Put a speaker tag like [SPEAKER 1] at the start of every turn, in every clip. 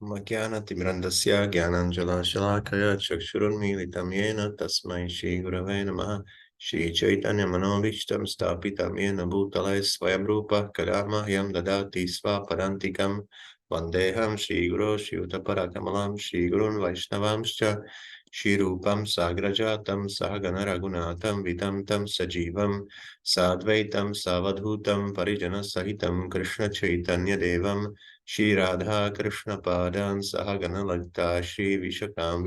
[SPEAKER 1] Magyanatimirandasya Gyananjala-shalakaya Chakshurunmilitam Yena Tasmai Shri Gurave Namaha Shri Chaitanya Manovistam Stapitam Yena Bhutale Swayamrupa Kadama Yam Dadati Svaparantikam Vandeham Shri Guru Shivataparakamalam Shri Gurun Vaishnavamscha Shri Rupam Sagrajatam Sahagana Ragunatam Vitamtam Sajivam Sadvaitam Savadhutam Parijana Sahitam Krishna Chaitanya Devam Shri Radha Krishna Padan Sahagana Lagta Shri Vishakam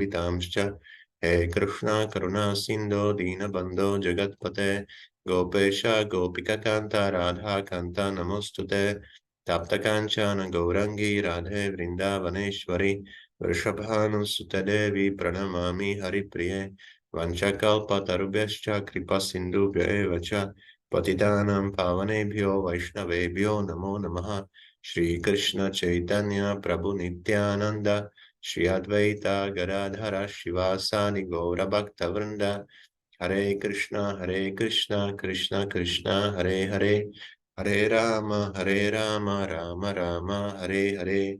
[SPEAKER 1] He Krishna Karuna Sindho Dina Bandho Jagatpate Gopesha Gopika Kanta Radha Kanta Namostute Tapta Kanchana Gaurangi Radhe Vrindavaneshwari Vrishabhanu Sutadevi Pranamami Haripriye Vanchakalpa Tarubhyascha Kripa Sindhubhya Vacha Patitanam Pavanebhyo Vaishnavebhyo Namo Namaha Shri Krishna Chaitanya Prabhu Nityananda Shri Advaita Gadadhara Shivasani Gaura Bhakta Vrinda Hare Krishna Krishna Krishna Hare Hare Hare Rama Rama Rama Hare Hare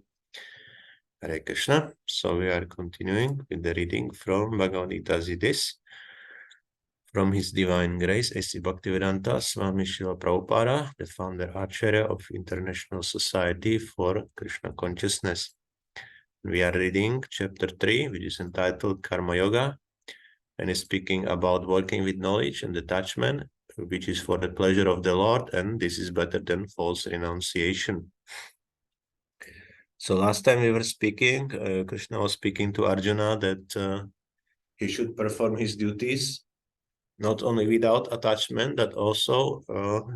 [SPEAKER 1] Hare Krishna. So we are continuing with the reading from Bhagavad-gīta as it is. From His Divine Grace, A.C. Bhaktivedanta Swami Prabhupāda, the founder-ācārya of International Society for Krishna Consciousness. We are reading chapter 3, which is entitled Karma Yoga, and is speaking about working with knowledge and detachment, which is for the pleasure of the Lord, and this is better than false renunciation. So last time we were speaking, Krishna was speaking to Arjuna that he should perform his duties not only without attachment, but also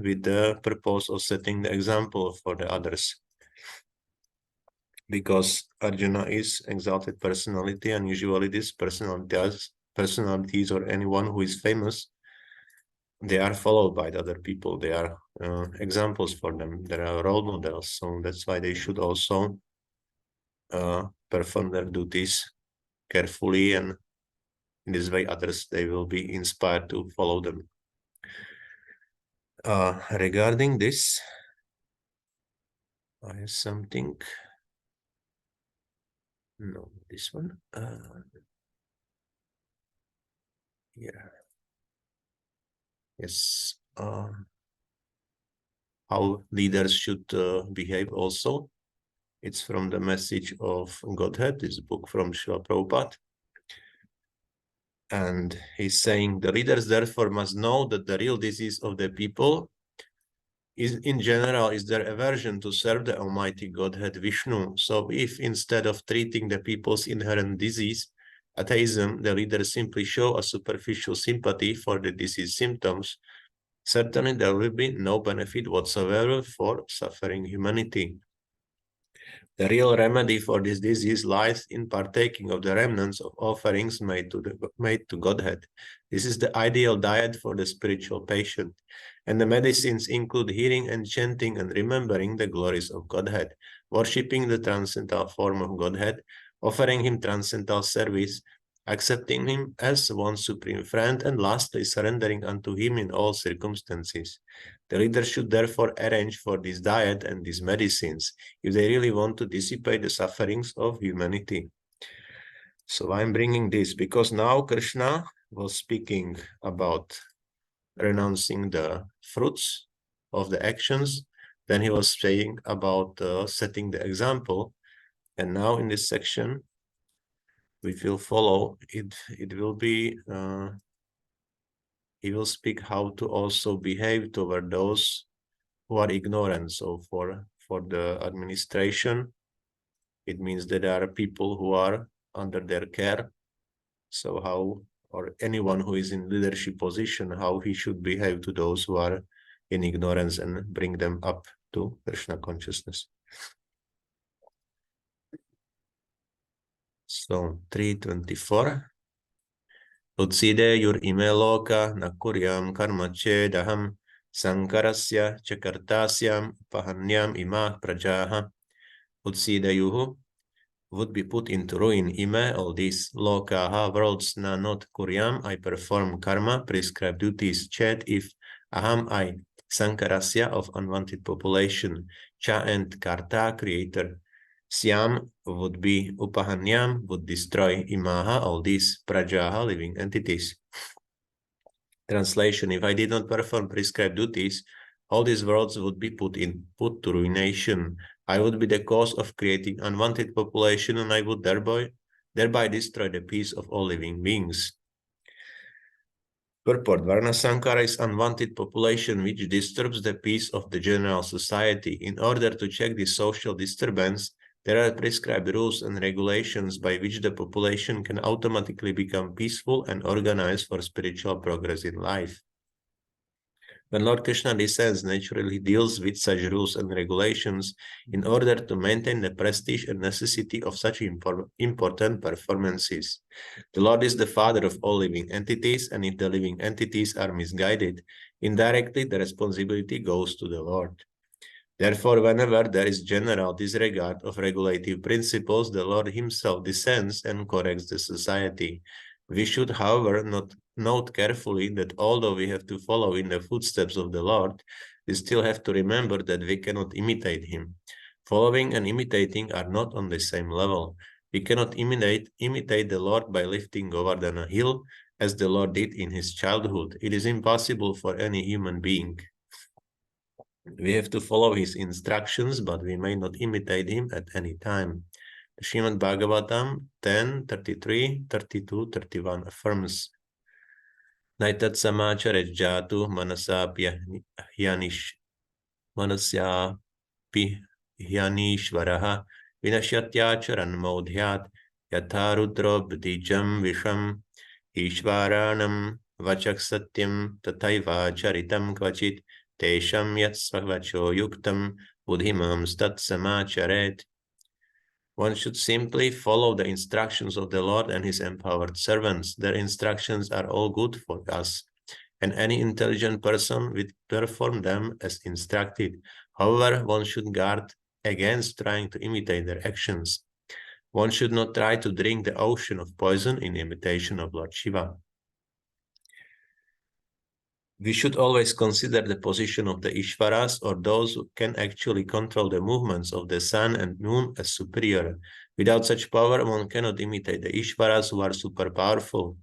[SPEAKER 1] with the purpose of setting the example for the others. Because Arjuna is exalted personality, and usually these personalities or anyone who is famous, they are followed by the other people. They are examples for them. They are role models. So that's why they should also perform their duties carefully, and in this way others, they will be inspired to follow them. Regarding this, I have something. No, this one. Yeah. Yes. How leaders should behave also. It's from the Message of Godhead, this book from Śrīla Prabhupāda. And he's saying the leaders therefore must know that the real disease of the people is in general is their aversion to serve the Almighty Godhead Vishnu. So if instead of treating the people's inherent disease, atheism, the leaders simply show a superficial sympathy for the disease symptoms, certainly there will be no benefit whatsoever for suffering humanity. The real remedy for this disease lies in partaking of the remnants of offerings made to Godhead. This is the ideal diet for the spiritual patient. And the medicines include hearing and chanting and remembering the glories of Godhead, worshipping the transcendental form of Godhead, offering Him transcendental service, accepting Him as one supreme friend, and lastly, surrendering unto Him in all circumstances. The leader should therefore arrange for this diet and these medicines if they really want to dissipate the sufferings of humanity. So I'm bringing this because now Krishna was speaking about renouncing the fruits of the actions. Then he was saying about setting the example. And now in this section, we will follow it. It will be, he will speak how to also behave toward those who are ignorant. So for the administration, it means that there are people who are under their care. So how, or anyone who is in leadership position, how he should behave to those who are in ignorance and bring them up to Krishna consciousness. So 324. Utside yur ime loka nakuryam karma chedaham sankarasya chakartasyam pahanyam ima prajaha. Utsidayuhu would be put into ruin. Ime, all these lokaha worlds na not kuryam, I perform karma, prescribed duties. Chet, if aham, I sankarasya of unwanted population. Cha and karta, creator. Syam would be Upahanyam, would destroy Imaha, all these Prajaha, living entities. Translation: if I did not perform prescribed duties, all these worlds would be put to ruination. I would be the cause of creating unwanted population, and I would thereby destroy the peace of all living beings. Purport: Varnasankara is unwanted population which disturbs the peace of the general society. In order to check this social disturbance, there are prescribed rules and regulations by which the population can automatically become peaceful and organized for spiritual progress in life. When Lord Krishna descends, naturally deals with such rules and regulations in order to maintain the prestige and necessity of such important performances. The Lord is the father of all living entities, and if the living entities are misguided, indirectly the responsibility goes to the Lord. Therefore, whenever there is general disregard of regulative principles, the Lord himself descends and corrects the society. We should, however, note carefully that although we have to follow in the footsteps of the Lord, we still have to remember that we cannot imitate him. Following and imitating are not on the same level. We cannot imitate the Lord by lifting Govardhana hill, as the Lord did in his childhood. It is impossible for any human being. We have to follow his instructions, but we may not imitate him at any time. The Srimad Bhagavatam 10, 33, 32, 31 affirms, Naitat samachare jatu manasapya hyanishvaraha vinashatyacharan modhyat yatharudro bdijam visham ishvaranam vachak satyam tathaiva charitam kvachit tesham yat svavacho yuktam buddhimam stat samacharet. One should simply follow the instructions of the Lord and his empowered servants. Their instructions are all good for us, and any intelligent person will perform them as instructed. However, one should guard against trying to imitate their actions. One should not try to drink the ocean of poison in imitation of Lord Shiva. We should always consider the position of the Ishvaras, or those who can actually control the movements of the sun and moon, as superior. Without such power, one cannot imitate the Ishvaras, who are super powerful.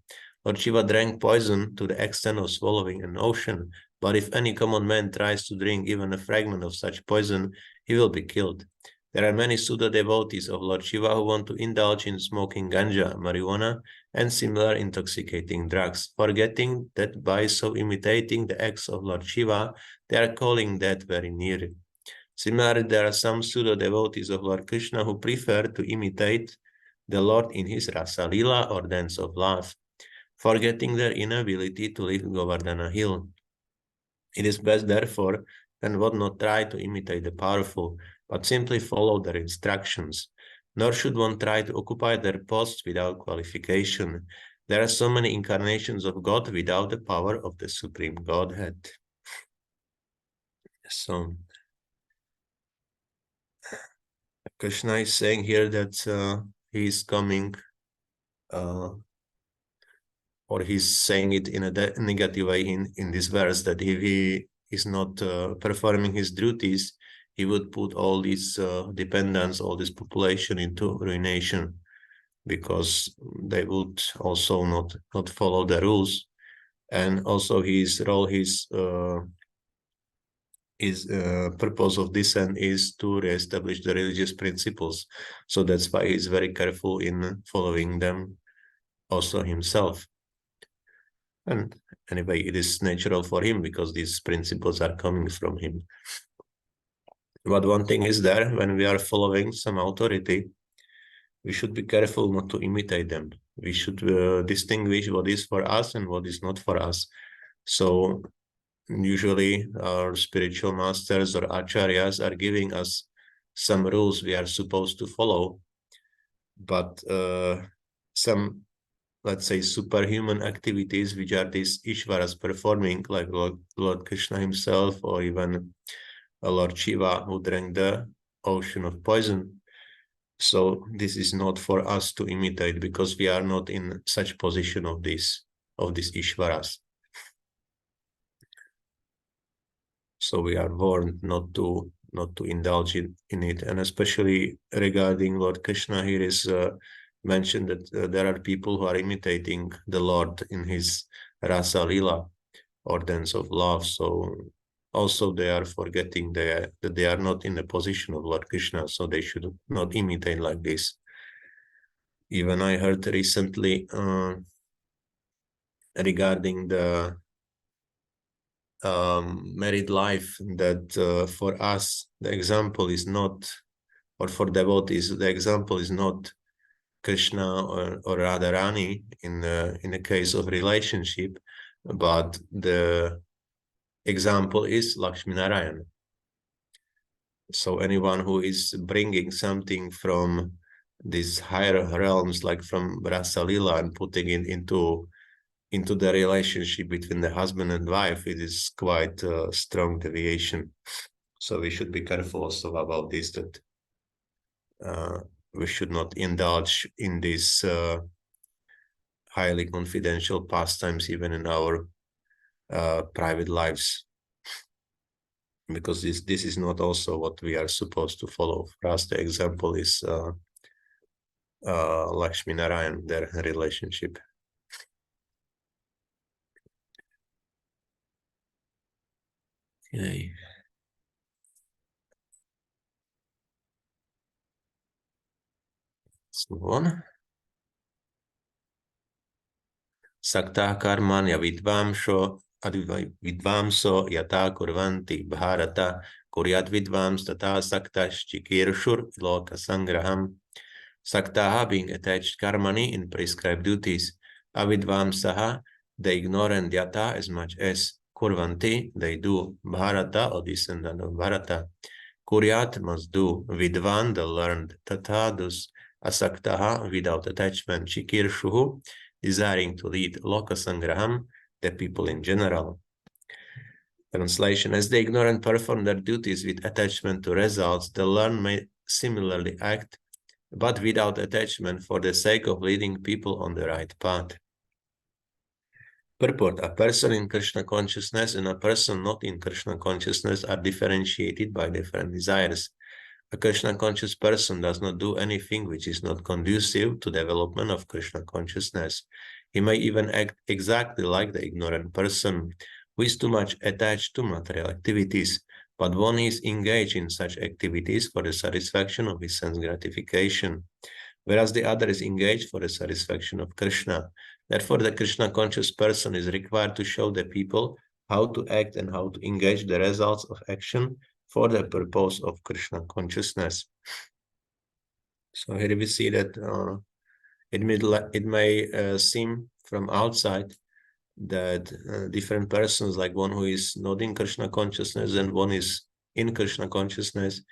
[SPEAKER 1] Lord Shiva drank poison to the extent of swallowing an ocean, but if any common man tries to drink even a fragment of such poison, he will be killed. There are many pseudo-devotees of Lord Shiva who want to indulge in smoking ganja, marijuana, and similar intoxicating drugs, forgetting that by so imitating the acts of Lord Shiva, they are calling that very near. Similarly, there are some pseudo-devotees of Lord Krishna who prefer to imitate the Lord in his Rasa Lila, or dance of love, forgetting their inability to lift Govardhana hill. It is best, therefore, one would not try to imitate the powerful, but simply follow their instructions. Nor should one try to occupy their posts without qualification. There are so many incarnations of God without the power of the Supreme Godhead. So, Krishna is saying here that he is coming, or he's saying it in a negative way in this verse, that if he is not performing his duties, he would put all these dependents, all this population into ruination, because they would also not follow the rules. And also his role, his purpose of descent is to reestablish the religious principles. So that's why he's very careful in following them also himself. And anyway, it is natural for him because these principles are coming from him. But one thing is there, when we are following some authority, we should be careful not to imitate them. We should distinguish what is for us and what is not for us. So usually our spiritual masters or acharyas are giving us some rules we are supposed to follow. But some, let's say, superhuman activities which are these Ishvaras performing, like Lord Krishna himself, or even Lord Shiva, who drank the ocean of poison. So this is not for us to imitate, because we are not in such position of these Ishvaras. So we are warned not to not to indulge in it. And especially regarding Lord Krishna, here is mentioned that there are people who are imitating the Lord in his Rasa Lila, or dance of love. So also they are forgetting that they are not in the position of Lord Krishna, so they should not imitate like this. Even I heard recently regarding the married life that for us the example is not, or for devotees the example is not Krishna or Radharani in the case of relationship, but the example is Lakshmi Narayan. So anyone who is bringing something from these higher realms, like from Rasa Lila, and putting it into the relationship between the husband and wife, it is quite a strong deviation. So we should be careful also about this, that we should not indulge in these highly confidential pastimes even in our private lives, because this is not also what we are supposed to follow. For us, the example is Lakshmi Narayan, their relationship. Okay. Let's move on. Sakta karmanya vidvamso yata kurvanti bharata kuryat vidvams tata saktash chikirshur loka sangraham. Saktaha, being attached karmani in prescribed duties, avidvamsaha, they ignore and yata as much as kurvanti, they do, bharata, or descendant of Bharata. Kuryat must do, vidvan, the learned, tata, thus asaktaha, without attachment, chikirshuhu, desiring to lead, loka sangraham, the people in general. Translation: as the ignorant perform their duties with attachment to results, the learned may similarly act, but without attachment, for the sake of leading people on the right path. Purport: a person in Krishna consciousness and a person not in Krishna consciousness are differentiated by different desires. A Krishna conscious person does not do anything which is not conducive to development of Krishna consciousness. He may even act exactly like the ignorant person who is too much attached to material activities, but one is engaged in such activities for the satisfaction of his sense gratification, whereas the other is engaged for the satisfaction of Krishna. Therefore, the Krishna conscious person is required to show the people how to act and how to engage the results of action for the purpose of Krishna consciousness. So here we see that it may seem from outside that different persons, like one who is not in Krishna consciousness and one is in Krishna consciousness,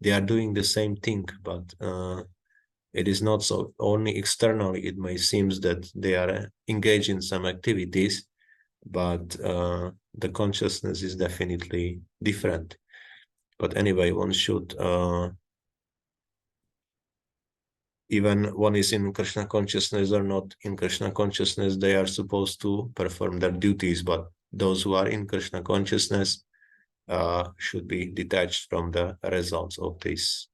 [SPEAKER 1] they are doing the same thing, but it is not so. Only externally it may seem that they are engaged in some activities, but the consciousness is definitely different. But anyway, one should, even one is in Krishna consciousness or not in Krishna consciousness, they are supposed to perform their duties, but those who are in Krishna consciousness should be detached from the results of these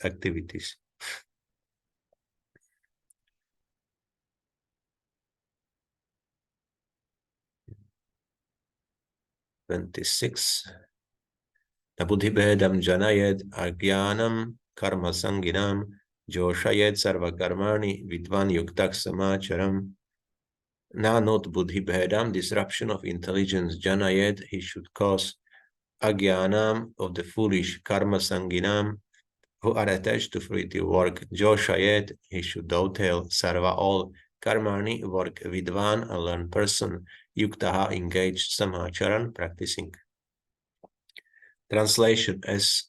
[SPEAKER 1] activities. Na buddhibhedam janayed agyanam karma sanginam joshayed sarva karmani vidvan yuktak samacharam. Na not buddhibhedam, disruption of intelligence, janayed, he should cause, agyanam, of the foolish, karma sanginam, who are attached to fruitive work, joshayed, he should dovetail, sarva, all, karmani, work, vidvan, a learned person, yuktaha, engaged, samacharan, practicing. Translation: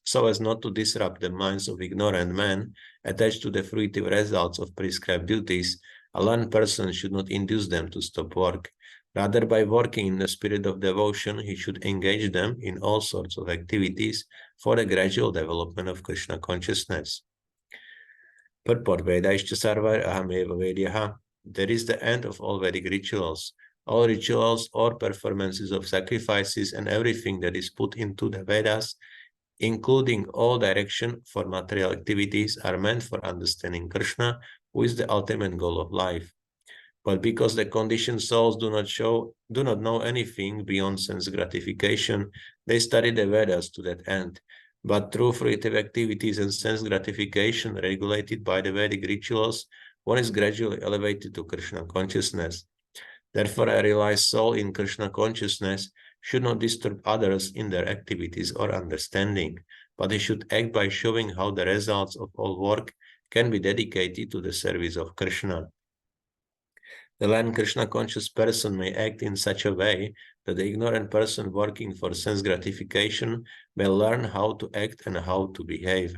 [SPEAKER 1] so as not to disrupt the minds of ignorant men attached to the fruitive results of prescribed duties, a learned person should not induce them to stop work. Rather, by working in the spirit of devotion, he should engage them in all sorts of activities for the gradual development of Krishna consciousness. Purport: Vedaishcha sarva ahameva vedyaha. There is the end of all Vedic rituals. All rituals or performances of sacrifices and everything that is put into the Vedas including all direction for material activities, are meant for understanding Krishna, who is the ultimate goal of life. But because the conditioned souls do not know anything beyond sense gratification, they study the Vedas to that end. But through fruitive activities and sense gratification regulated by the Vedic rituals, one is gradually elevated to Krishna consciousness. Therefore, a realized soul in Krishna consciousness should not disturb others in their activities or understanding, but he should act by showing how the results of all work can be dedicated to the service of Krishna. The learned Krishna-conscious person may act in such a way that the ignorant person working for sense gratification may learn how to act and how to behave.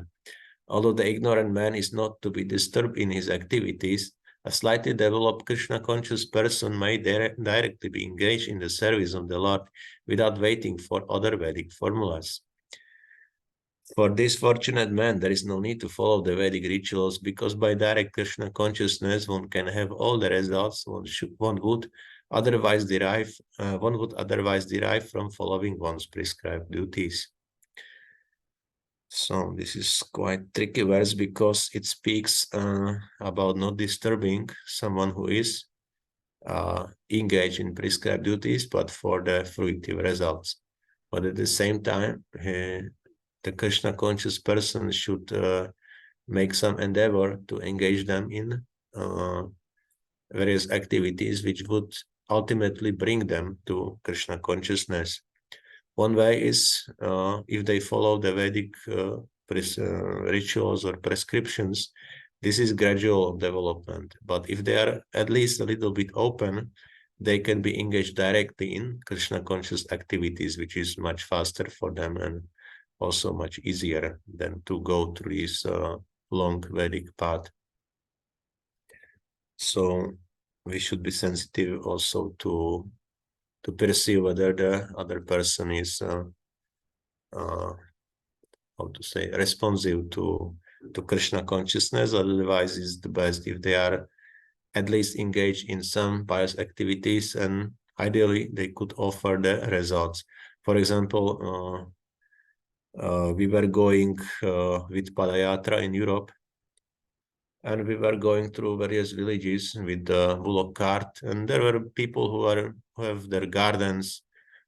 [SPEAKER 1] Although the ignorant man is not to be disturbed in his activities, a slightly developed Krishna-conscious person may directly be engaged in the service of the Lord without waiting for other Vedic formulas. For this fortunate man, there is no need to follow the Vedic rituals, because by direct Krishna consciousness, one can have all the results one would otherwise derive from following one's prescribed duties. So this is quite tricky verse, because it speaks about not disturbing someone who is engaged in prescribed duties, but for the fruitive results. But at the same time, the Krishna conscious person should make some endeavor to engage them in various activities which would ultimately bring them to Krishna consciousness. One way is if they follow the Vedic rituals or prescriptions, this is gradual development. But if they are at least a little bit open, they can be engaged directly in Krishna conscious activities, which is much faster for them and also much easier than to go through this long Vedic path. So we should be sensitive also to perceive whether the other person is how to say, responsive to Krishna consciousness. Otherwise, it's the best if they are at least engaged in some pious activities, and ideally they could offer the results. For example, we were going with Padayatra in Europe, and we were going through various villages with the bullock cart, and there were people who have their gardens.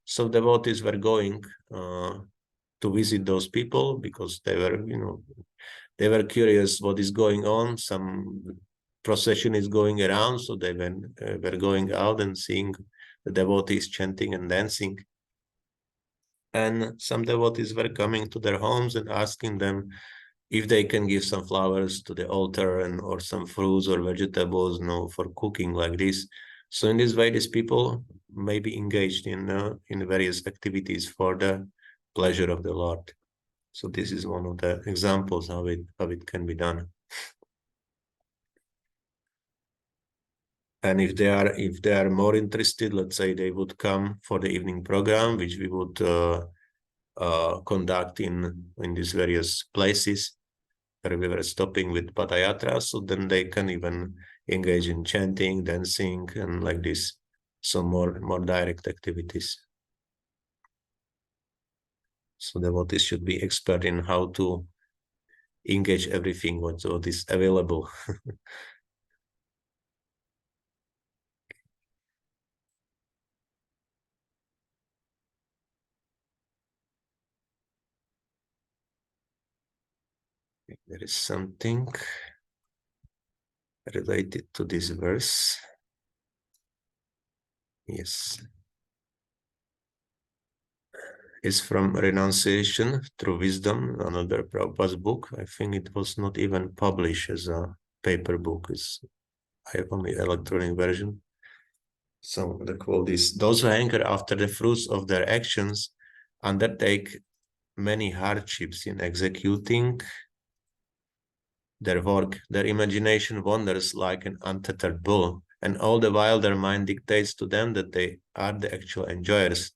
[SPEAKER 1] So devotees were going to visit those people, because they were curious what is going on. Some procession is going around, so they were going out and seeing the devotees chanting and dancing. And some devotees were coming to their homes and asking them if they can give some flowers to the altar or some fruits or vegetables, for cooking like this. So in this way, these people may be engaged in various activities for the pleasure of the Lord. So this is one of the examples how it can be done. And if they are more interested, let's say they would come for the evening program, which we would conduct in these various places where we were stopping with Padayatra. So then they can even engage in chanting, dancing, and like this, some more direct activities. So devotees should be expert in how to engage everything what is available. There is something related to this verse. Yes. It's from Renunciation Through Wisdom, another Prabhupada's book. I think it was not even published as a paper book. I have only electronic version. So the quote is, "Those who hanker after the fruits of their actions undertake many hardships in executing their work. Their imagination wanders like an untethered bull, and all the while their mind dictates to them that they are the actual enjoyers.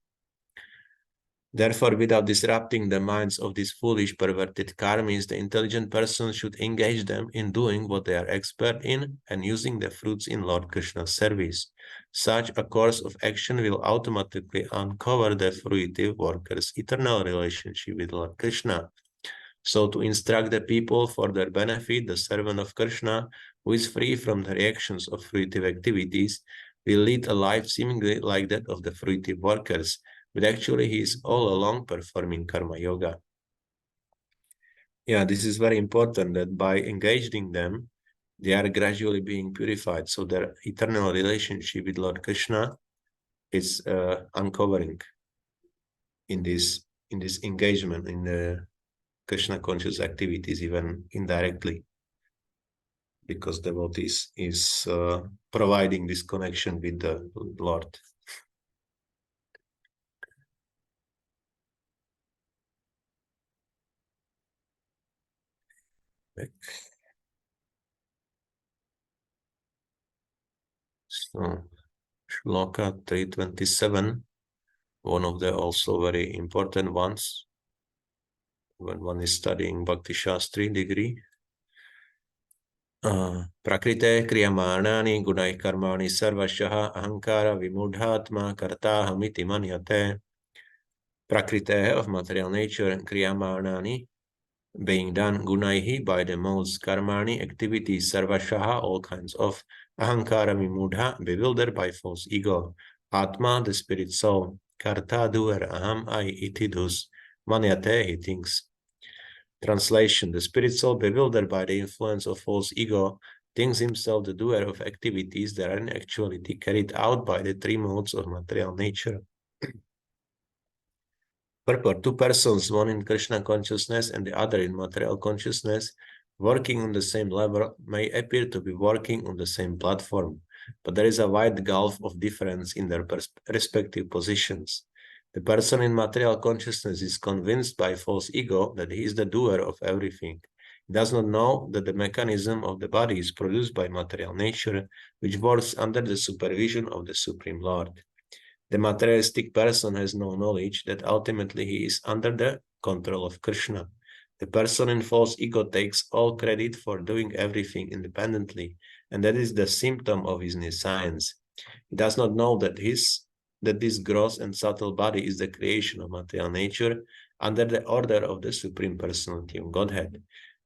[SPEAKER 1] Therefore, without disrupting the minds of these foolish, perverted karmis, the intelligent person should engage them in doing what they are expert in and using the fruits in Lord Krishna's service. Such a course of action will automatically uncover the fruitive worker's eternal relationship with Lord Krishna. So to instruct the people for their benefit, the servant of Krishna, who is free from the reactions of fruitive activities, will lead a life seemingly like that of the fruitive workers, but actually he is all along performing karma yoga. Yeah, this is very important, that by engaging them, they are gradually being purified. So their eternal relationship with Lord Krishna is uncovering in this engagement in the Krishna conscious activities, even indirectly, because devotees is providing this connection with the Lord. So, Shloka 327, one of the also very important ones when one is studying Bhakti Shastri degree. Prakrite kriyamanani gunai karmani sarvashaha ahankara vimudhatma kartahamiti manyate. Prakrite of material nature, kriyamanani, being done gunaihi by the modes karmani, activities sarvashaha, all kinds of, ahankara vimudha, bewildered by false ego, atma, the spirit soul, karta, doer, aham, I, itidus, manyate, he thinks. Translation: the spirit soul, bewildered by the influence of false ego, thinks himself the doer of activities that are in actuality carried out by the three modes of material nature. Purport: two persons, one in Krishna consciousness and the other in material consciousness, working on the same level, may appear to be working on the same platform, but there is a wide gulf of difference in their respective positions. The person in material consciousness is convinced by false ego that he is the doer of everything. He does not know that the mechanism of the body is produced by material nature, which works under the supervision of the Supreme Lord. The materialistic person has no knowledge that ultimately he is under the control of Krishna. The person in false ego takes all credit for doing everything independently, and that is the symptom of his nescience. He does not know that this gross and subtle body is the creation of material nature under the order of the Supreme Personality of Godhead.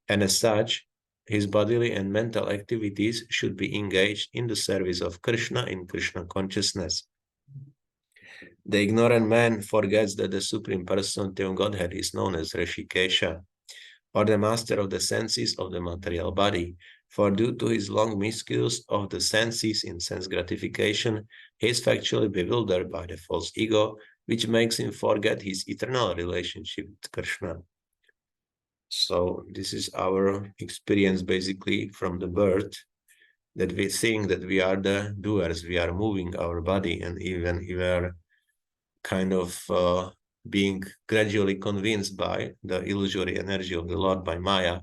[SPEAKER 1] And as such, his bodily and mental activities should be engaged in the service of Krishna in Krishna consciousness. The ignorant man forgets that the Supreme Personality of Godhead is known as Hrishikesha, or the master of the senses of the material body. For due to his long misuse of the senses in sense gratification, he is factually bewildered by the false ego, which makes him forget his eternal relationship with Krishna. So this is our experience basically from the birth, that we think that we are the doers, we are moving our body, and even we are kind of being gradually convinced by the illusory energy of the Lord, by Maya,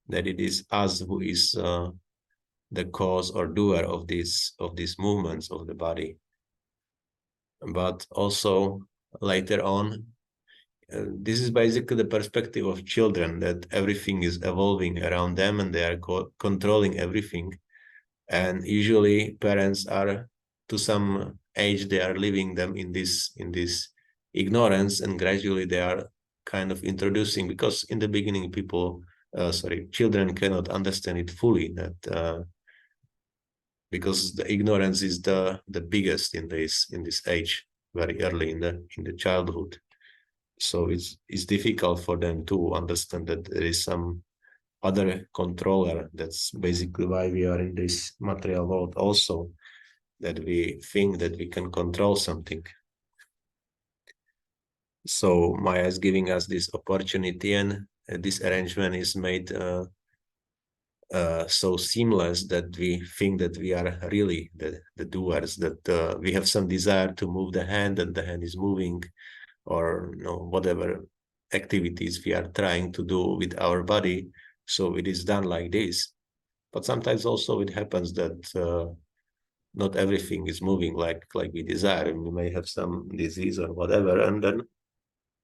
[SPEAKER 1] that it is us who is the cause or doer of these movements of the body. But also later on, this is basically the perspective of children, that everything is evolving around them and they are controlling everything. And usually parents are, to some age, they are leaving them in this ignorance, and gradually they are kind of introducing, because in the beginning children cannot understand it fully, that because the ignorance is the biggest in this age, very early in the childhood. So it's difficult for them to understand that there is some other controller. That's basically why we are in this material world also, that we think that we can control something. So Maya is giving us this opportunity, and this arrangement is made so seamless that we think that we are really the doers, that we have some desire to move the hand and the hand is moving, or whatever activities we are trying to do with our body. So it is done like this. But sometimes also it happens that not everything is moving like we desire, and we may have some disease or whatever, and then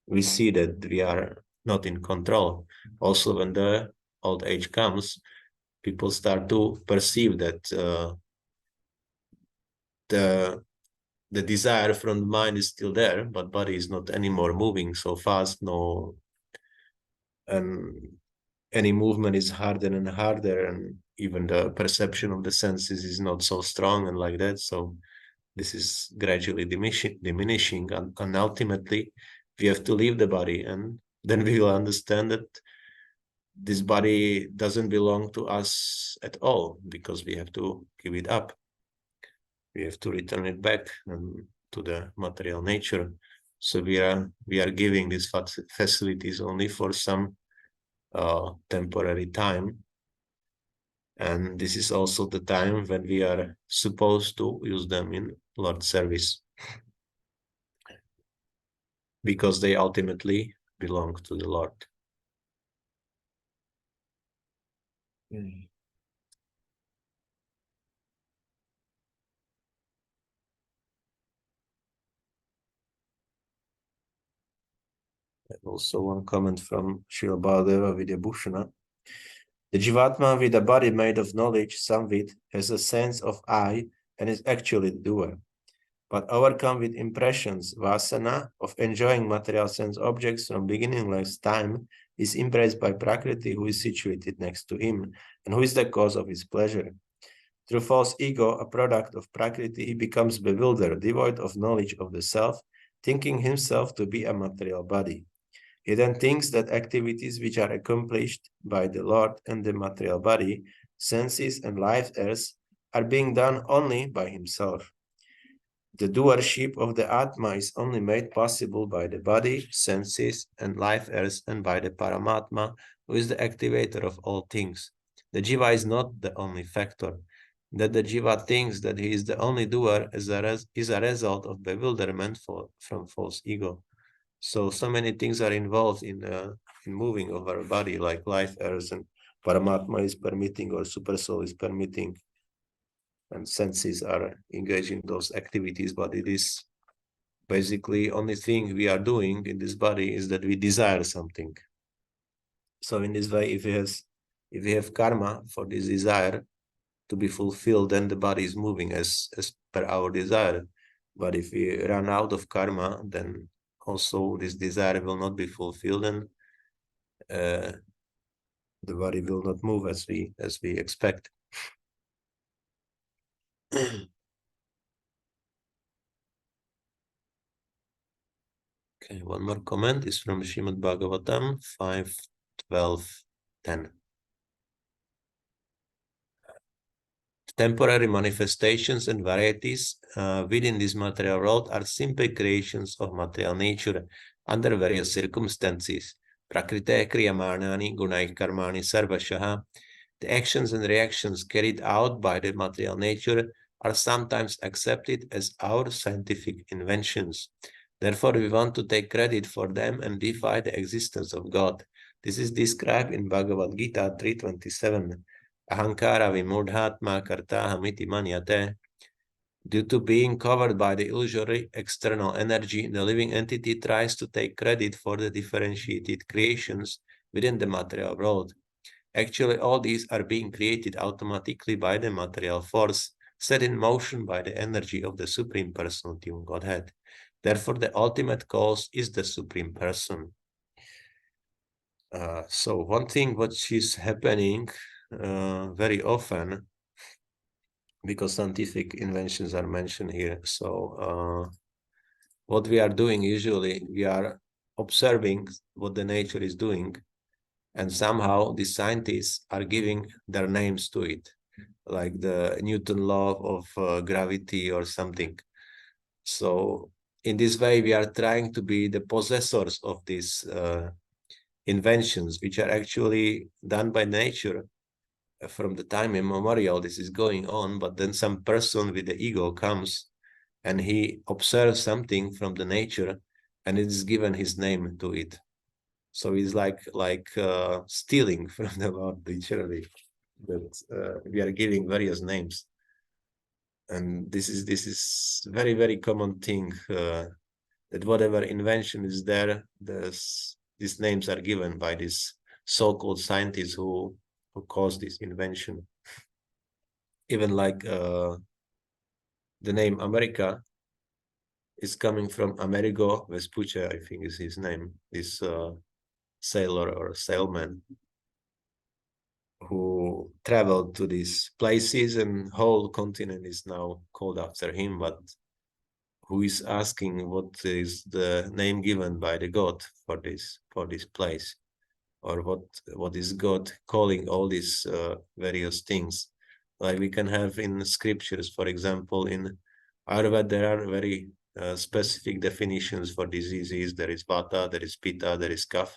[SPEAKER 1] we see that we are not in control. Also, when the old age comes, people start to perceive that the desire from the mind is still there, but body is not anymore moving so fast. No, and any movement is harder and harder, and even the perception of the senses is not so strong and like that. So this is gradually diminishing, and ultimately we have to leave the body, and then we will understand that this body doesn't belong to us at all, because we have to give it up. We have to return it back to the material nature. So we are giving these facilities only for some temporary time, and this is also the time when we are supposed to use them in Lord's service, because they ultimately belong to the Lord. Also one comment from Srila Baladeva Vidyabhushana. The Jivatma with a body made of knowledge, samvid, has a sense of I and is actually the doer. But overcome with impressions, vasana, of enjoying material sense objects from beginningless time, is impressed by Prakriti, who is situated next to him, and who is the cause of his pleasure. Through false ego, a product of Prakriti, he becomes bewildered, devoid of knowledge of the self, thinking himself to be a material body. He then thinks that activities which are accomplished by the Lord and the material body, senses and life airs, are being done only by himself. The doership of the Atma is only made possible by the body, senses, and life airs, and by the Paramatma, who is the activator of all things. The Jiva is not the only factor. That the Jiva thinks that he is the only doer is a result of bewilderment from false ego. So many things are involved in moving of our body, like life airs, and Paramatma is permitting, or Supersoul is permitting, and senses are engaging those activities. But it is basically only thing we are doing in this body is that we desire something. So in this way, if we have karma for this desire to be fulfilled, then the body is moving as per our desire. But if we run out of karma, then also this desire will not be fulfilled, and the body will not move as we expect. Okay, one more comment is from Srimad Bhagavatam 5:12:10. Temporary manifestations and varieties within this material world are simply creations of material nature under various circumstances. Prakrite kriyamanani gunai karmani sarvashaha. The actions and reactions carried out by the material nature are sometimes accepted as our scientific inventions. Therefore, we want to take credit for them and defy the existence of God. This is described in Bhagavad-gītā 3:27. Ahankara vimudhatma kartahamiti manyate. Due to being covered by the illusory external energy, the living entity tries to take credit for the differentiated creations within the material world. Actually, all these are being created automatically by the material force, set in motion by the energy of the Supreme Personality of Godhead. Therefore, the ultimate cause is the Supreme Person. So one thing which is happening very often, because scientific inventions are mentioned here. So what we are doing usually, we are observing what the nature is doing, and somehow the scientists are giving their names to it, like the Newton law of gravity or something. So in this way, we are trying to be the possessors of these inventions, which are actually done by nature. From the time immemorial, this is going on, but then some person with the ego comes and he observes something from the nature, and it is given his name to it. So it's like stealing from the Lord, literally. That we are giving various names, and this is very, very common thing that whatever invention is there, these names are given by these so-called scientists who caused this invention. Even like the name America is coming from Amerigo Vespucci, I think is his name, this sailor or sailman who traveled to these places, and whole continent is now called after him. But who is asking what is the name given by the God for this place, or what is God calling all these various things? Like we can have in scriptures, for example, in Ayurveda, there are very specific definitions for diseases. There is Vata, there is Pitta, there is Kapha.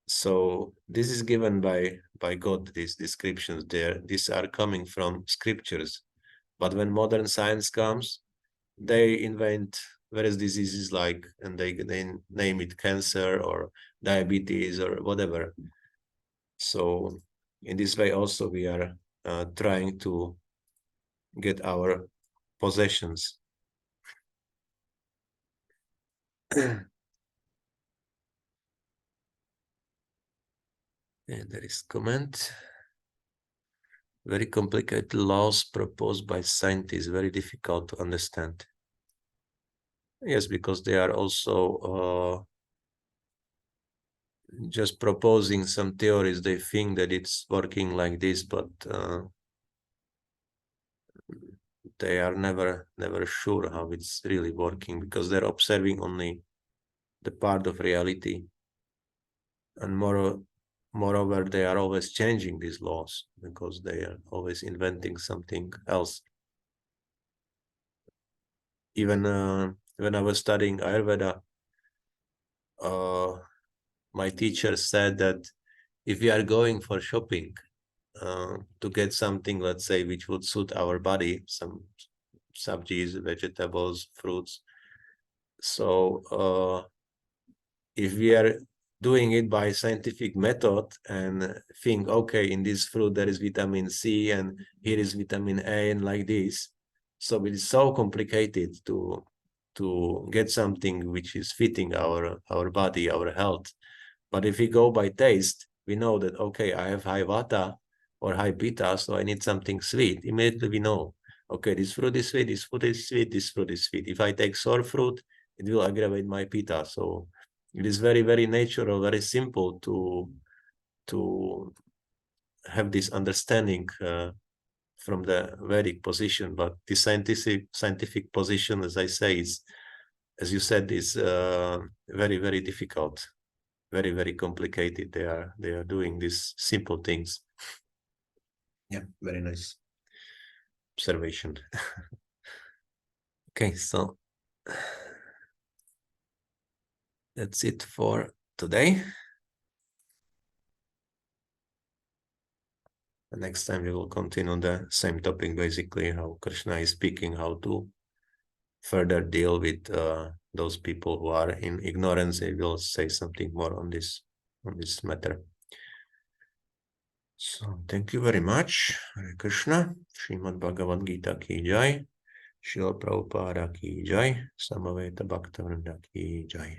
[SPEAKER 1] So this is given by God, these descriptions there. These are coming from scriptures. But when modern science comes, they invent various diseases and they name it cancer or diabetes or whatever. So in this way also we are trying to get our possessions. And there is comment. Very complicated laws proposed by scientists, very difficult to understand. Yes, because they are also just proposing some theories. They think that it's working like this, but they are never sure how it's really working, because they're observing only the part of reality. And moreover, they are always changing these laws because they are always inventing something else. Even when I was studying Ayurveda, my teacher said that if we are going for shopping to get something, let's say, which would suit our body, some subsies, vegetables, fruits. So if we are doing it by scientific method and think, okay, in this fruit there is vitamin C and here is vitamin A and like this. So it is so complicated to get something which is fitting our body, our health. But if we go by taste, we know that, okay, I have high vata or high pitta, so I need something sweet. Immediately we know, okay, this fruit is sweet, this fruit is sweet, this fruit is sweet. If I take sour fruit, it will aggravate my pitta. So it is very, very natural, very simple to have this understanding from the Vedic position. But the scientific position, as I say, is, as you said, is very, very difficult, very, very complicated. They are doing these simple things. Yeah, very nice observation. Okay, so that's it for today. The next time we will continue the same topic, basically how Kṛṣṇa is speaking, how to further deal with those people who are in ignorance. I will say something more on this matter. So thank you very much. Hare Krishna. Śrīmad Bhagavad-gītā ki jai. Śrīla Prabhupāda ki jai. Samaveta Bhaktivedanta ki jai.